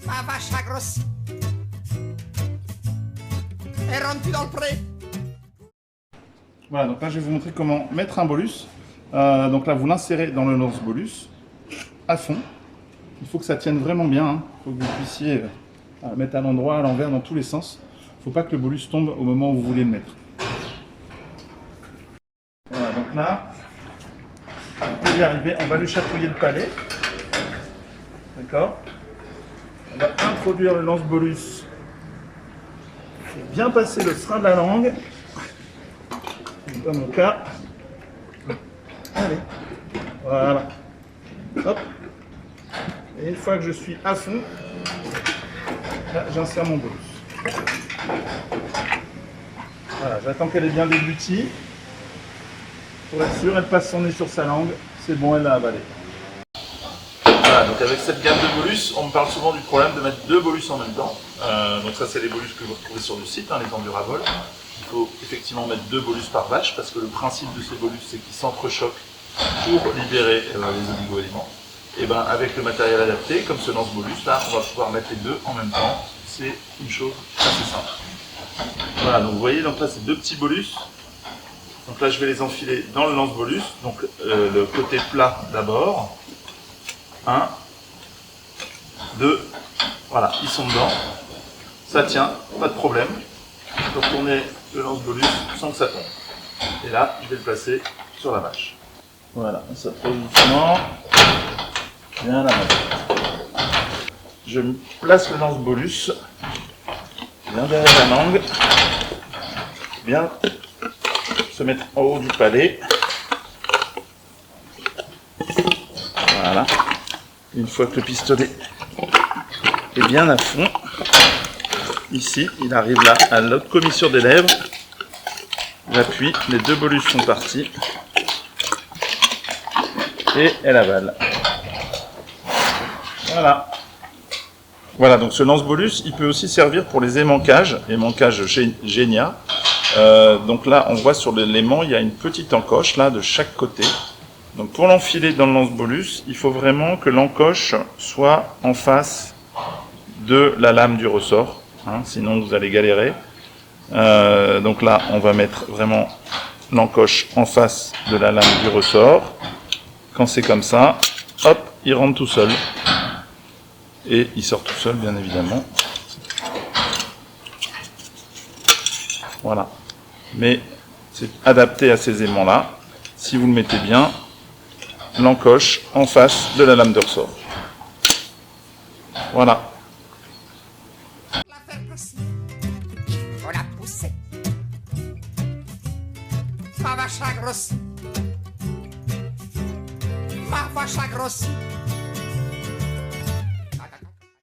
Ma vache a grossi. Et rentre dans le pré. Voilà, donc là je vais vous montrer comment mettre un bolus. Donc là vous l'insérez dans le lance-bolus à fond. Il faut que ça tienne vraiment bien. Il faut que vous puissiez mettre à l'endroit, à l'envers, dans tous les sens. Il ne faut pas que le bolus tombe au moment où vous voulez le mettre. Voilà, donc là, pour y arriver, on va lui chatouiller le palais. D'accord? On va introduire le lance-bolus. Bien passer le frein de la langue. Dans mon cas. Allez. Voilà. Hop. Et une fois que je suis à fond, là, j'insère mon bolus. Voilà, j'attends qu'elle ait bien déglutie. Pour être sûr, elle passe son nez sur sa langue. C'est bon, elle l'a avalé. Voilà, donc avec cette gamme de bolus, on me parle souvent du problème de mettre deux bolus en même temps. Donc ça, c'est les bolus que vous retrouvez sur le site, les Enduravol. Il faut effectivement mettre deux bolus par vache, parce que le principe de ces bolus, c'est qu'ils s'entrechoquent pour libérer les oligo-éléments. Et bien avec le matériel adapté, comme ce lance-bolus, là, on va pouvoir mettre les deux en même temps. C'est une chose assez simple. Voilà, donc vous voyez, donc là, c'est deux petits bolus. Donc là, je vais les enfiler dans le lance-bolus. Donc le côté plat d'abord. 1, 2, voilà, ils sont dedans. Ça tient, pas de problème. Je peux retourner le lance-bolus sans que ça tombe. Et là, je vais le placer sur la vache. Voilà, ça pose doucement. Bien la vache. Je place le lance-bolus bien derrière la langue. Bien se mettre en haut du palais. Voilà. Une fois que le pistolet est bien à fond, ici, il arrive là à l'autre commissure des lèvres. J'appuie, les deux bolus sont partis. Et elle avale. Voilà. Voilà, donc ce lance-bolus, il peut aussi servir pour les émancages Genia. Donc là, on voit sur l'aimant, il y a une petite encoche là de chaque côté. Donc pour l'enfiler dans le lance-bolus, il faut vraiment que l'encoche soit en face de la lame du ressort, sinon vous allez galérer. Donc là, on va mettre vraiment l'encoche en face de la lame du ressort. Quand c'est comme ça, hop, il rentre tout seul. Et il sort tout seul, bien évidemment. Voilà. Mais c'est adapté à ces aimants-là. Si vous le mettez bien, l'encoche en face de la lame de ressort. Voilà. La faire passer. On la poussait. Ma vache a grossi. Ma vache a grossi.